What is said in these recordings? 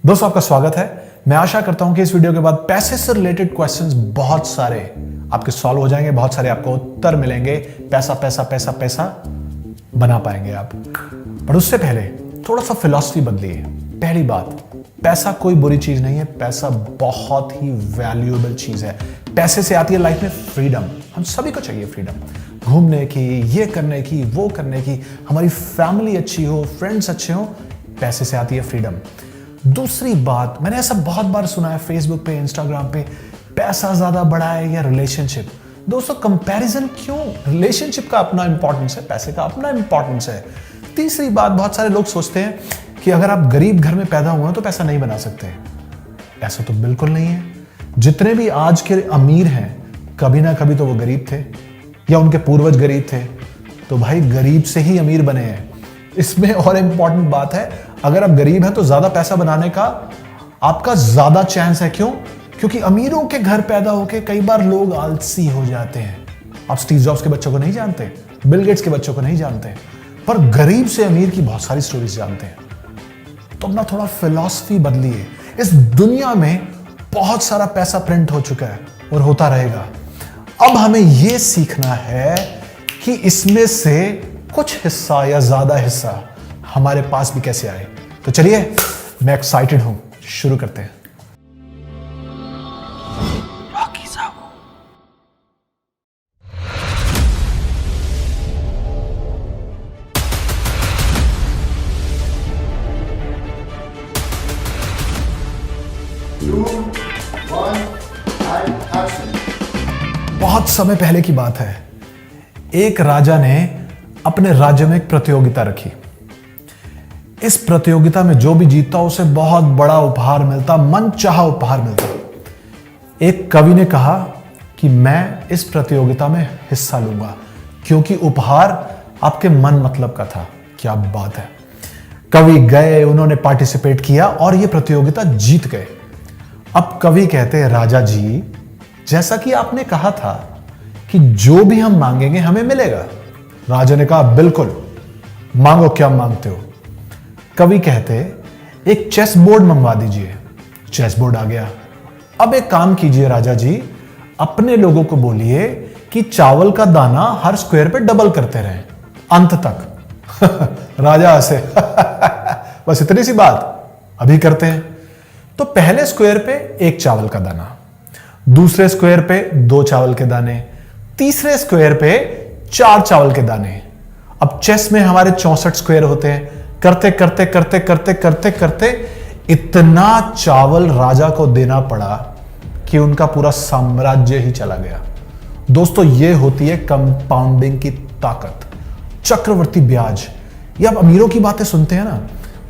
दोस्तों आपका स्वागत है। मैं आशा करता हूं कि इस वीडियो के बाद पैसे से रिलेटेड क्वेश्चंस बहुत सारे आपके सॉल्व हो जाएंगे, बहुत सारे आपको उत्तर मिलेंगे, पैसा पैसा पैसा पैसा बना पाएंगे आप। पर उससे पहले थोड़ा सा फिलॉसफी बदलिए। पहली बात, पैसा कोई बुरी चीज नहीं है, पैसा बहुत ही वैल्यूएबल चीज है। पैसे से आती है लाइफ में फ्रीडम। हम सभी को चाहिए फ्रीडम, घूमने की, ये करने की, वो करने की, हमारी फैमिली अच्छी हो, फ्रेंड्स अच्छे हो, पैसे से आती है फ्रीडम। दूसरी बात, मैंने ऐसा बहुत बार सुना है फेसबुक पे, इंस्टाग्राम पे, पैसा ज्यादा बड़ा है या रिलेशनशिप। दोस्तों कंपैरिजन क्यों? रिलेशनशिप का अपना इंपॉर्टेंस है, पैसे का अपना इंपॉर्टेंस है। तीसरी बात, बहुत सारे लोग सोचते हैं कि अगर आप गरीब घर में पैदा हुए तो पैसा नहीं बना सकते। ऐसा तो बिल्कुल नहीं है। जितने भी आज के अमीर हैं, कभी ना कभी तो वो गरीब थे या उनके पूर्वज गरीब थे, तो भाई गरीब से ही अमीर बने हैं। इसमें और इंपॉर्टेंट बात है, अगर आप गरीब हैं तो ज्यादा पैसा बनाने का आपका ज्यादा चांस है। क्यों? क्योंकि अमीरों के घर पैदा होके कई बार लोग आलसी हो जाते हैं। आप स्टीव जॉब्स के बच्चों को नहीं जानते, बिल गेट्स के बच्चों को नहीं जानते, पर गरीब से अमीर की बहुत सारी स्टोरीज जानते हैं। तो अपना थोड़ा फिलॉसफी बदलिए। इस दुनिया में बहुत सारा पैसा प्रिंट हो चुका है और होता रहेगा। अब हमें यह सीखना है कि इसमें से कुछ हिस्सा या ज्यादा हिस्सा हमारे पास भी कैसे आए। तो चलिए, मैं एक्साइटेड हूं, शुरू करते हैं। बहुत समय पहले की बात है। एक राजा ने अपने राज्य में एक प्रतियोगिता रखी। इस प्रतियोगिता में जो भी जीतता उसे बहुत बड़ा उपहार मिलता, मनचाहा उपहार मिलता। एक कवि ने कहा कि मैं इस प्रतियोगिता में हिस्सा लूंगा क्योंकि उपहार आपके मन मतलब का था। क्या बात है। कवि गए, उन्होंने पार्टिसिपेट किया और यह प्रतियोगिता जीत गए। अब कवि कहते हैं, राजा जी, जैसा कि आपने कहा था कि जो भी हम मांगेंगे हमें मिलेगा। राजा ने कहा, बिल्कुल, मांगो, क्या मांगते हो। कवि कहते, एक चेस बोर्ड मंगवा दीजिए। चेस बोर्ड आ गया। अब एक काम कीजिए राजा जी, अपने लोगों को बोलिए कि चावल का दाना हर स्क्वायर पे डबल करते रहें अंत तक। राजा हंसे। बस इतनी सी बात, अभी करते हैं। तो पहले स्क्वायर पे एक चावल का दाना, दूसरे स्क्वायर पे 2 चावल के दाने, तीसरे स्क्वायर पे 4 चावल के दाने। अब चेस में हमारे 64 स्क्वायर होते हैं। करते करते करते करते करते करते इतना चावल राजा को देना पड़ा कि उनका पूरा साम्राज्य ही चला गया। दोस्तों, यह होती है कंपाउंडिंग की ताकत, चक्रवर्ती ब्याज। ये आप अमीरों की बातें सुनते हैं ना,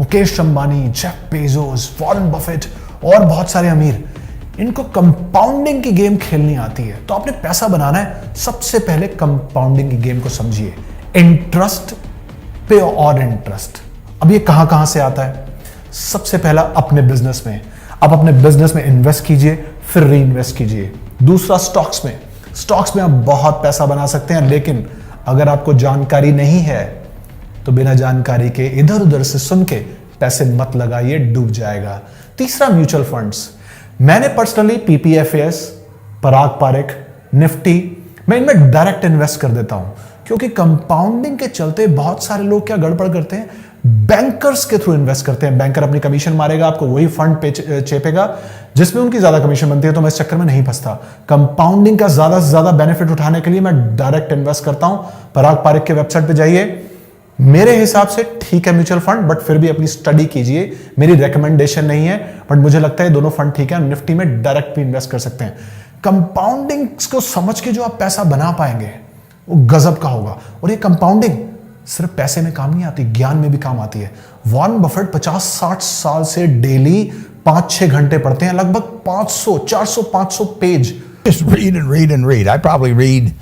Mukesh Ambani, Jeff Bezos, Warren Buffett और बहुत सारे अमीर, इनको कंपाउंडिंग की गेम खेलनी आती है। तो आपने पैसा बनाना है, सबसे पहले कंपाउंडिंग की गेम को समझिए। इंटरेस्ट पे और इंटरेस्ट। अब ये कहां कहां से आता है? सबसे पहला, अपने बिजनेस में। आप अपने बिजनेस में इन्वेस्ट कीजिए, फिर री इन्वेस्ट कीजिए। दूसरा, स्टॉक्स में। स्टॉक्स में आप बहुत पैसा बना सकते हैं, लेकिन अगर आपको जानकारी नहीं है तो बिना जानकारी के इधर उधर से सुन के पैसे मत लगाइए, डूब जाएगा। तीसरा, म्यूचुअल फंड्स। मैंने पर्सनली पीपीएफएस, पराग पारिक, निफ्टी, मैं इनमें डायरेक्ट इन्वेस्ट कर देता हूं, क्योंकि कंपाउंडिंग के चलते बहुत सारे लोग क्या गड़बड़ करते हैं, बैंकर्स के थ्रू इन्वेस्ट करते हैं। बैंकर अपनी कमीशन मारेगा, आपको वही फंड पे चेपेगा जिसमें उनकी ज्यादा कमीशन बनती है। तो मैं इस चक्कर में नहीं फंसता। कंपाउंडिंग का ज्यादा से ज्यादा बेनिफिट उठाने के लिए मैं डायरेक्ट इन्वेस्ट करता हूं। पराग पारिक के वेबसाइट पे जाइए। मेरे हिसाब से ठीक है म्यूचुअल फंड, बट फिर भी अपनी स्टडी कीजिए। मेरी रिकमेंडेशन नहीं है, बट मुझे लगता है दोनों फंड ठीक है। निफ्टी में डायरेक्ट भी इन्वेस्ट कर सकते हैं। कंपाउंडिंग को समझ के जो आप पैसा बना पाएंगे वो गजब का होगा। और ये कंपाउंडिंग सिर्फ पैसे में काम नहीं आती, ज्ञान में भी काम आती है। वॉरेन बफेट 50-60 साल से डेली 5-6 घंटे पढ़ते हैं, लगभग 500, 400, 500 page. Just read and read and read. I probably read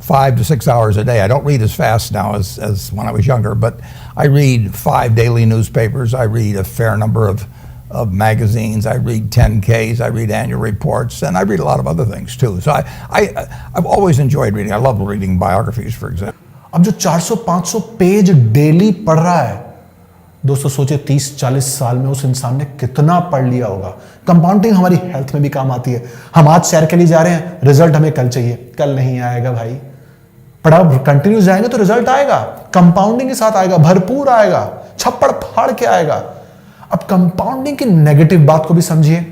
5 to 6 hours a day. I don't read as fast now as when I was younger, but I read 5 daily newspapers. I read a fair number of magazines. I read 10Ks. I read annual reports, and I read a lot of other things too. So I've always enjoyed reading. I love reading biographies, for example. अब जो 400-500 page daily पढ़ रहा है, दोस्तों सोचिए 30-40 साल में उस इंसान ने कितना पढ़ लिया होगा। कंपाउंडिंग हमारी हेल्थ में भी काम आती है। हम आज सैर के लिए जा रहे हैं, रिजल्ट हमें कल चाहिए, कल नहीं आएगा भाई। पढ़ा कंटिन्यूस जाएंगे तो रिजल्ट आएगा, कंपाउंडिंग के साथ आएगा, भरपूर आएगा, छप्पड़ फाड़ के आएगा। अब कंपाउंडिंग की नेगेटिव बात को भी समझिए।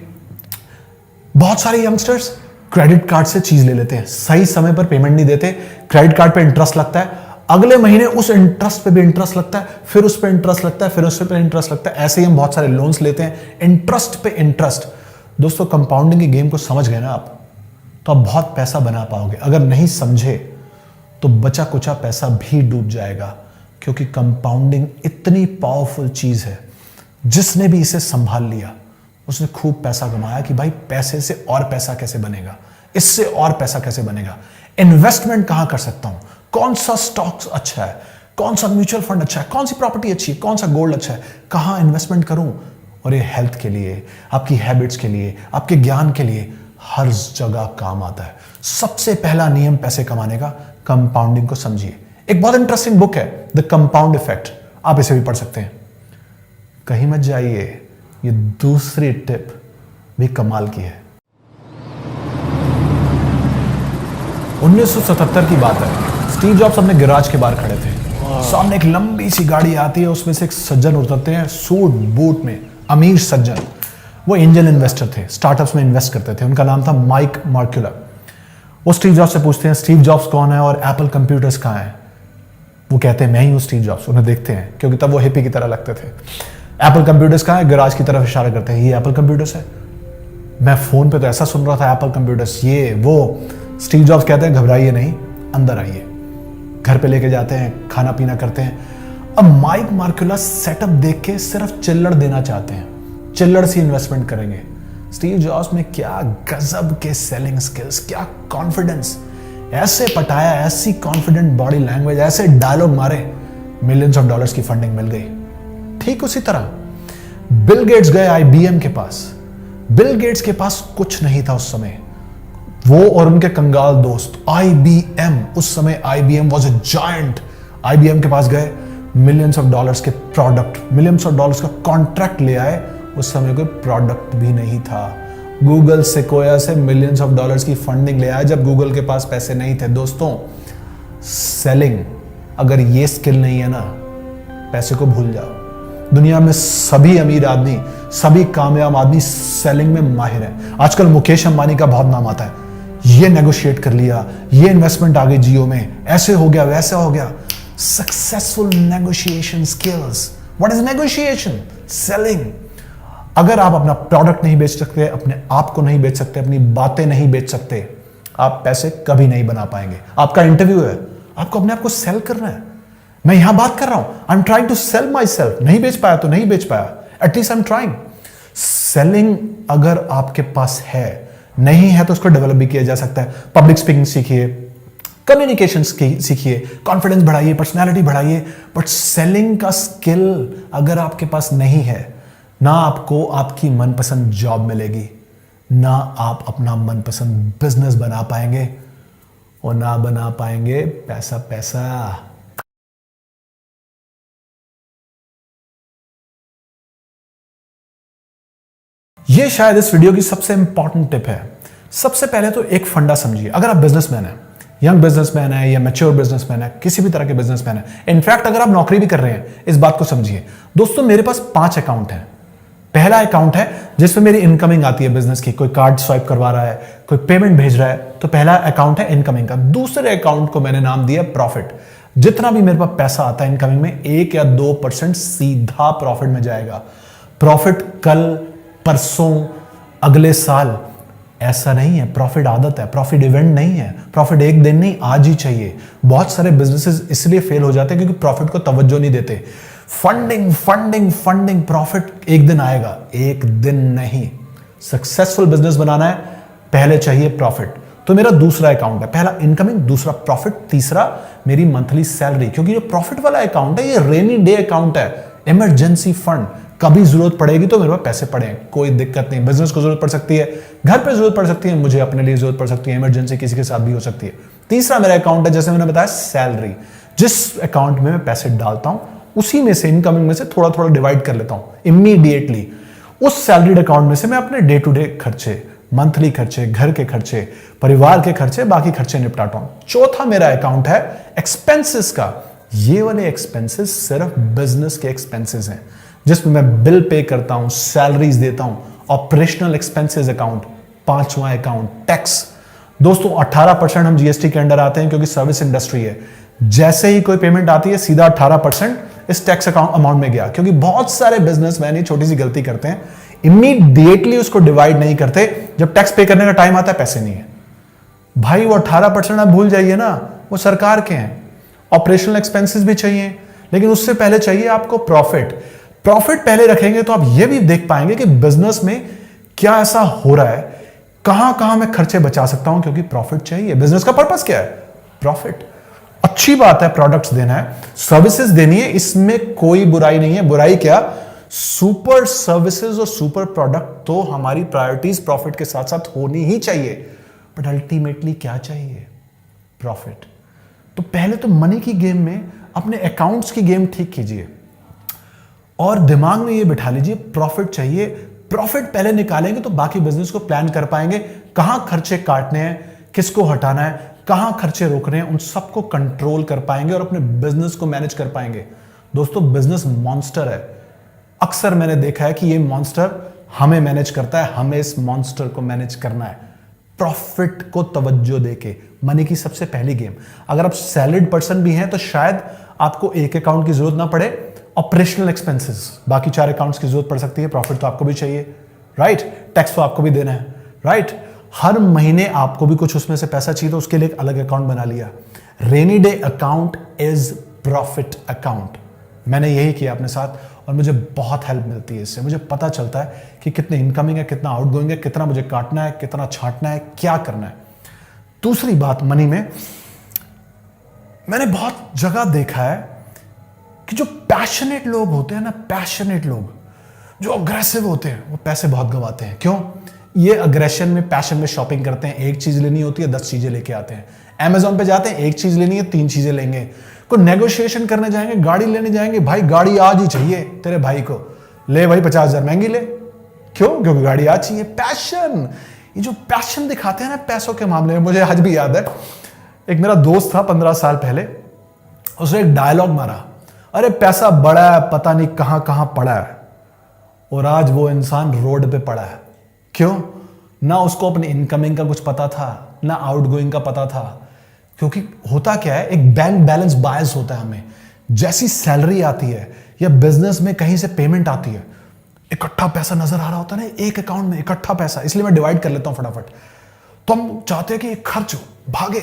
बहुत सारे यंगस्टर्स क्रेडिट कार्ड से चीज ले लेते हैं, सही समय पर पेमेंट नहीं देते, क्रेडिट कार्ड पे इंटरेस्ट लगता है, अगले महीने उस इंटरेस्ट पे भी इंटरेस्ट लगता है, फिर उस पे इंटरेस्ट लगता है, फिर उस पे इंटरेस्ट लगता है। ऐसे ही हम बहुत सारे लोन्स लेते हैं, इंटरेस्ट पे इंटरेस्ट। दोस्तों कंपाउंडिंग की गेम को समझ गए ना आप, तो आप बहुत पैसा बना पाओगे। अगर नहीं समझे तो बचा कुचा पैसा भी डूब जाएगा, क्योंकि कंपाउंडिंग इतनी पावरफुल चीज है। जिसने भी इसे संभाल लिया उसने खूब पैसा कमाया कि भाई पैसे से और पैसा कैसे बनेगा, इससे और पैसा कैसे बनेगा, इन्वेस्टमेंट कहां कर सकता हूं, कौन सा स्टॉक्स अच्छा है, कौन सा म्यूचुअल फंड अच्छा है, कौन सी प्रॉपर्टी अच्छी है, कौन सा गोल्ड अच्छा है, कहां इन्वेस्टमेंट करूं। और ये हेल्थ के लिए, आपकी हैबिट्स के लिए, आपके ज्ञान के लिए हर जगह काम आता है। सबसे पहला नियम पैसे कमाने का, कंपाउंडिंग को समझिए। एक बहुत इंटरेस्टिंग बुक है द कंपाउंड इफेक्ट, आप इसे भी पढ़ सकते हैं। कहीं मत जाइए, ये दूसरी टिप भी कमाल की है। 1977 की बात है, स्टीव जॉब्स अपने गैराज के बाहर खड़े थे। सामने एक लंबी सी गाड़ी आती है, उसमें से एक सज्जन उतरते हैं सूट बूट में, अमीर सज्जन। वो एंजल इन्वेस्टर थे, स्टार्टअप्स में इन्वेस्ट करते थे। उनका नाम था माइक मार्क्यूला। वो स्टीव जॉब्स से पूछते हैं स्टीव जॉब्स कौन है और एप्पल कंप्यूटर्स कहाँ हैं। वो कहते हैं मैं ही हूँ स्टीव जॉब्स। उन्हें देखते हैं, क्योंकि तब वो हिप्पी की तरह लगते थे। एप्पल कंप्यूटर्स कहाँ है, गैराज की तरफ इशारा करते हैं, ये एप्पल कंप्यूटर्स है। मैं फोन पे तो ऐसा सुन रहा था एप्पल कंप्यूटर्स, ये वो। स्टीव जॉब्स कहते हैं घबराइए नहीं, अंदर आइए। घर पे लेके जाते हैं, खाना पीना करते हैं। अब माइक मार्क्यूला सेटअप देख के सिर्फ चिल्लड़ देना चाहते हैं, चिल्लड़ सी इन्वेस्टमेंट करेंगे। स्टीव जॉब्स में क्या गजब के सेलिंग स्किल्स, क्या कॉन्फिडेंस, ऐसे पटाया, ऐसी कॉन्फिडेंट बॉडी लैंग्वेज, ऐसे डायलॉग मारे, मिलियंस ऑफ डॉलर्स की फंडिंग मिल गई। ठीक उसी तरह बिल गेट्स गए आईबीएम के पास। बिल गेट्स के पास कुछ नहीं था उस समय। वो और उनके कंगाल दोस्त आईबीएम, उस समय IBM was a giant. IBM के पास गए, मिलियंस ऑफ डॉलर्स के प्रोडक्ट, मिलियंस ऑफ डॉलर्स का कॉन्ट्रैक्ट ले आए। उस समय कोई प्रोडक्ट भी नहीं था। गूगल सेक्वाया से मिलियंस ऑफ डॉलर्स की फंडिंग ले आए जब गूगल के पास पैसे नहीं थे। दोस्तों सेलिंग, अगर ये स्किल नहीं है ना, पैसे को भूल जाओ। दुनिया में सभी अमीर आदमी, सभी कामयाब आदमी सेलिंग में माहिर हैं। आजकल मुकेश अंबानी का बहुत नाम आता है, ये नेगोशिएट कर लिया, ये इन्वेस्टमेंट आ गई जियो में, ऐसे हो गया, वैसा हो गया। Successful negotiation skills. What is negotiation? Selling. अगर आप अपना प्रोडक्ट नहीं बेच सकते, अपने आप को नहीं बेच सकते, अपनी बातें नहीं बेच सकते, आप पैसे कभी नहीं बना पाएंगे। आपका इंटरव्यू है, आपको अपने आप को सेल करना है। मैं यहां बात कर रहा हूं, I am trying to sell myself. नहीं बेच पाया तो नहीं बेच पाया, at least I am trying. Selling अगर आपके पास है, नहीं है तो उसको डेवलप भी किया जा सकता है। पब्लिक स्पीकिंग सीखिए, कम्युनिकेशन सीखिए, कॉन्फिडेंस बढ़ाइए, पर्सनैलिटी बढ़ाइए। बट सेलिंग का स्किल अगर आपके पास नहीं है, ना आपको आपकी मनपसंद जॉब मिलेगी, ना आप अपना मनपसंद बिजनेस बना पाएंगे, और ना बना पाएंगे पैसा पैसा। ये शायद इस वीडियो की सबसे इंपॉर्टेंट टिप है। सबसे पहले तो एक फंडा समझिए। अगर आप बिजनेसमैन हैं, यंग बिजनेसमैन है या मैच्योर बिजनेसमैन है, किसी भी तरह के बिजनेसमैन है, इनफैक्ट अगर आप नौकरी भी कर रहे हैं, इस बात को समझिए। दोस्तों मेरे पास 5 अकाउंट हैं। पहला अकाउंट है जिसमें मेरी इनकमिंग आती है बिजनेस की, कोई कार्ड स्वाइप करवा रहा है, कोई पेमेंट भेज रहा है, तो पहला अकाउंट है इनकमिंग का। दूसरे अकाउंट को मैंने नाम दिया प्रॉफिट। जितना भी मेरे पास पैसा आता है इनकमिंग में, 1 या 2% सीधा प्रॉफिट में जाएगा। प्रॉफिट कल, परसों, अगले साल ऐसा नहीं है। प्रॉफिट आदत है, प्रॉफिट इवेंट नहीं है। प्रॉफिट एक दिन नहीं, आज ही चाहिए। बहुत सारे बिजनेसेस इसलिए फेल हो जाते हैं क्योंकि प्रॉफिट को तवज्जो नहीं देते। फंडिंग फंडिंग फंडिंग, प्रॉफिट एक दिन आएगा, एक दिन नहीं। सक्सेसफुल बिजनेस बनाना है, पहले चाहिए प्रॉफिट। तो मेरा दूसरा अकाउंट है, पहला इनकमिंग, दूसरा प्रॉफिट, तीसरा मेरी मंथली सैलरी। क्योंकि जो प्रॉफिट वाला अकाउंट है ये रेनी डे अकाउंट है, इमरजेंसी फंड। कभी जरूरत पड़ेगी तो मेरे पास पैसे पड़े, कोई दिक्कत नहीं। बिजनेस को जरूरत पड़ सकती है, घर पे जरूरत पड़ सकती है, मुझे अपने लिए जरूरत पड़ सकती है, इमरजेंसी किसी के साथ भी हो सकती है। तीसरा मेरा अकाउंट है, जैसे मैंने बताया, सैलरी, जिस अकाउंट में मैं पैसे डालता हूं उसी में से, इनकमिंग में से थोड़ा थोड़ा डिवाइड कर लेता हूं इमीडिएटली। उस सैलरीड अकाउंट में से मैं अपने डे टू डे खर्चे, मंथली खर्चे, घर के खर्चे, परिवार के खर्चे, बाकी खर्चे निपटाता हूं। चौथा मेरा अकाउंट है एक्सपेंसेस का। ये वाले एक्सपेंसेस सिर्फ बिजनेस के एक्सपेंसेस हैं, जिसमें मैं बिल पे करता हूं, सैलरीज देता हूं। ऑपरेशनल एक्सपेंसेस अकाउंट, पांचवा अकाउंट टैक्स। दोस्तों 18% हम जीएसटी के अंडर आते हैं क्योंकि सर्विस इंडस्ट्री है। जैसे ही कोई पेमेंट आती है सीधा 18% इस टैक्स अमाउंट में गया, क्योंकि बहुत सारे बिजनेसमैन ये छोटी सी गलती करते हैं, इमीडिएटली उसको डिवाइड नहीं करते। जब टैक्स पे करने का टाइम आता है पैसे नहीं है। भाई वो 18% आप भूल जाइए ना, वो सरकार के हैं। ऑपरेशनल एक्सपेंसेस भी चाहिए, लेकिन उससे पहले चाहिए आपको प्रॉफिट। प्रॉफिट पहले रखेंगे तो आप ये भी देख पाएंगे कि बिजनेस में क्या ऐसा हो रहा है, कहां कहां मैं खर्चे बचा सकता हूं, क्योंकि प्रॉफिट चाहिए। बिजनेस का पर्पस क्या है? प्रॉफिट। अच्छी बात है प्रोडक्ट्स देना है, सर्विसेज देनी है, इसमें कोई बुराई नहीं है। बुराई क्या? सुपर सर्विसेज और सुपर प्रोडक्ट तो हमारी प्रायोरिटीज प्रॉफिट के साथ साथ होनी ही चाहिए, बट अल्टीमेटली क्या चाहिए? प्रॉफिट। तो पहले तो मनी की गेम में अपने अकाउंट्स की गेम ठीक कीजिए और दिमाग में ये बिठा लीजिए प्रॉफिट चाहिए। प्रॉफिट पहले निकालेंगे तो बाकी बिजनेस को प्लान कर पाएंगे, कहां खर्चे काटने हैं, किसको हटाना है, कहां खर्चे रोकने हैं, उन सबको कंट्रोल कर पाएंगे और अपने बिजनेस को मैनेज कर पाएंगे। दोस्तों बिजनेस मॉन्स्टर है। अक्सर मैंने देखा है कि ये मॉन्स्टर हमें मैनेज करता है, हमें इस मॉन्स्टर को मैनेज करना है। प्रॉफिट को तवज्जो देके, मनी की सबसे पहली गेम। अगर आप सैलरीड पर्सन भी हैं तो शायद आपको एक अकाउंट की जरूरत ना पड़े, ऑपरेशनल एक्सपेंसेस, बाकी 4 अकाउंट्स की जरूरत पड़ सकती है। प्रॉफिट तो आपको भी चाहिए, राइट? टैक्स तो आपको भी देना है, राइट? हर महीने आपको भी कुछ उसमें से पैसा चाहिए, तो उसके लिए एक अलग अकाउंट बना लिया। Rainy day account is profit account. मैंने यही किया अपने साथ और मुझे बहुत हेल्प मिलती है इससे। मुझे पता चलता है कि कितने इनकमिंग है, कितना आउटगोइंग है, कितना मुझे काटना है, कितना छांटना है, क्या करना है। दूसरी बात मनी में, मैंने बहुत जगह देखा है कि जो पैशनेट लोग होते हैं ना, पैशनेट लोग जो अग्रेसिव होते हैं, वो पैसे बहुत गंवाते हैं। क्यों? ये अग्रेशन में, पैशन में शॉपिंग करते हैं। एक चीज लेनी होती है 10 चीजें लेके आते हैं। अमेजोन पे जाते हैं, एक चीज लेनी है 3 चीजें लेंगे। कोई नेगोशिएशन करने जाएंगे, गाड़ी लेने जाएंगे, भाई गाड़ी आज ही चाहिए तेरे भाई को, ले भाई 50,000 महंगी ले। क्यों? क्योंकि गाड़ी आज चाहिए। पैशन, ये जो पैशन दिखाते हैं ना पैसों के मामले में, मुझे आज भी याद है, एक मेरा दोस्त था 15 साल पहले, उसने एक डायलॉग मारा, अरे पैसा बड़ा है, पता नहीं कहां कहां पड़ा है। और आज वो इंसान रोड पे पड़ा है। क्यों? ना उसको अपने इनकमिंग का कुछ पता था, ना आउटगोइंग का पता था। क्योंकि होता क्या है, एक बैंक बैलेंस बायस होता है हमें। जैसी सैलरी आती है या बिजनेस में कहीं से पेमेंट आती है, इकट्ठा पैसा नजर आ रहा होता है ना, एक अकाउंट में इकट्ठा पैसा, इसलिए मैं डिवाइड कर लेता हूं फटाफट। तो हम चाहते हैं कि एक खर्च भागे,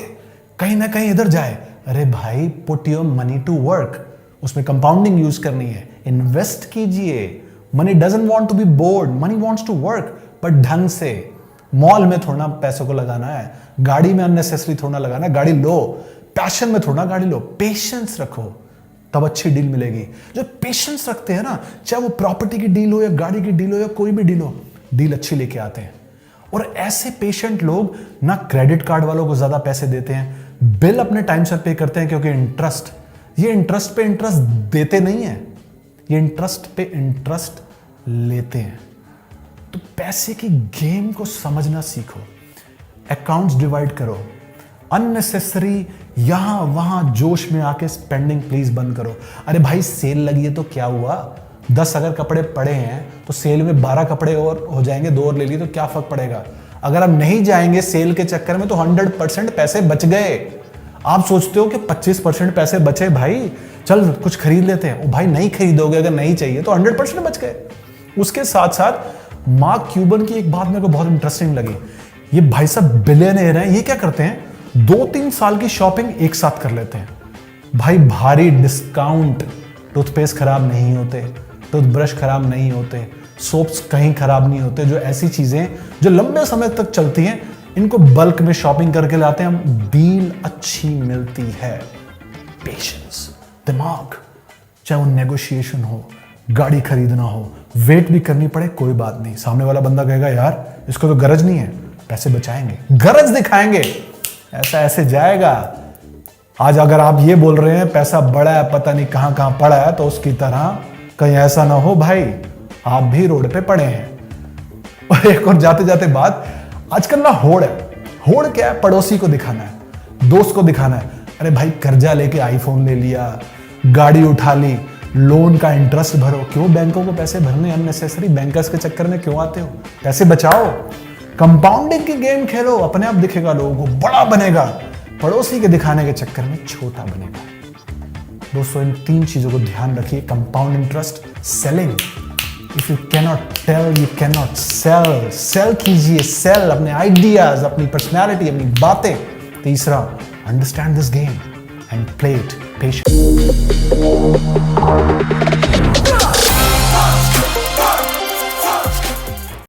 कहीं ना कहीं इधर जाए। अरे भाई, put your money to work. उसमें कंपाउंडिंग यूज करनी है, इन्वेस्ट कीजिए। Money doesn't want to be bored, money wants to work, but ढंग से। मॉल में थोड़ा पैसों को लगाना है, गाड़ी में अननेसेसरी थोड़ा लगाना है। गाड़ी लो, पैशन में थोड़ा गाड़ी लो। पेशेंस रखो, तब अच्छी डील मिलेगी। जो पेशेंस रखते हैं ना, चाहे वो प्रॉपर्टी की डील हो या गाड़ी की डील हो या कोई भी डील हो, डील अच्छी लेके आते हैं। और ऐसे पेशेंट लोग ना क्रेडिट कार्ड वालों को ज्यादा पैसे देते हैं, बिल अपने टाइम से पे करते हैं, क्योंकि इंटरेस्ट, ये इंटरेस्ट पे इंटरेस्ट देते नहीं है, ये इंटरेस्ट पे इंटरेस्ट लेते हैं। तो पैसे की गेम को समझना सीखो, अकाउंट्स डिवाइड करो, अननेसेसरी यहां वहां जोश में आके स्पेंडिंग प्लीज बंद करो। अरे भाई सेल लगी है तो क्या हुआ, 10 अगर कपड़े पड़े हैं तो सेल में 12 कपड़े और हो जाएंगे, 2 और ले लिए तो क्या फर्क पड़ेगा। अगर आप नहीं जाएंगे सेल के चक्कर में तो 100% पैसे बच गए। आप सोचते हो कि 25% पैसे बचे, भाई चल कुछ खरीद लेते हैं। ओ भाई नहीं खरीदोगे, अगर नहीं चाहिए तो 100% बच गए। उसके साथ साथ मार्क क्यूबन की एक बात मेरे को बहुत इंटरेस्टिंग लगी। ये भाई साहब बिलियनेयर हैं, ये क्या करते हैं, 2-3 साल की शॉपिंग एक साथ कर लेते हैं। भाई भारी डिस्काउंट, टूथपेस्ट खराब नहीं होते, टूथब्रश खराब नहीं होते, सोप्स कहीं खराब नहीं होते। जो ऐसी चीजें जो लंबे समय तक चलती हैं, इनको बल्क में शॉपिंग करके लाते हैं हम, डील अच्छी मिलती है। पेशेंस, दिमाग, चाहे वो नेगोशिएशन हो, गाड़ी खरीदना हो, वेट भी करनी पड़े, कोई बात नहीं। सामने वाला बंदा कहेगा यार इसको तो गरज नहीं है, पैसे बचाएंगे, गरज दिखाएंगे, ऐसा ऐसे जाएगा, आज अगर आप ये बोल रहे हैं पैसा बड़ा है, पता नहीं कहां कहां पड़ा है, तो उसकी तरह कहीं ऐसा ना हो भाई आप भी रोड पे पड़े हैं। और एक और जाते जाते बात, आजकल ना होड़ है। होड़ क्या है? पड़ोसी को दिखाना है, दोस्त को दिखाना है। अरे भाई कर्जा लेके आईफोन ले लिया, गाड़ी उठा ली, लोन का इंटरेस्ट भरो। क्यों बैंकों को पैसे भरने अननेसेसरी? बैंकर्स के चक्कर में क्यों आते हो? पैसे बचाओ, कंपाउंडिंग की गेम खेलो, अपने आप दिखेगा लोगों को, बड़ा बनेगा। पड़ोसी के दिखाने के चक्कर में छोटा बनेगा। दोस्तों इन 3 चीजों को ध्यान रखिए। Compound interest, selling. If you cannot tell you cannot sell. Sell कीजिए, सेल अपने आइडियाज, अपनी पर्सनैलिटी, अपनी बातें। तीसरा, understand this game and play it patient.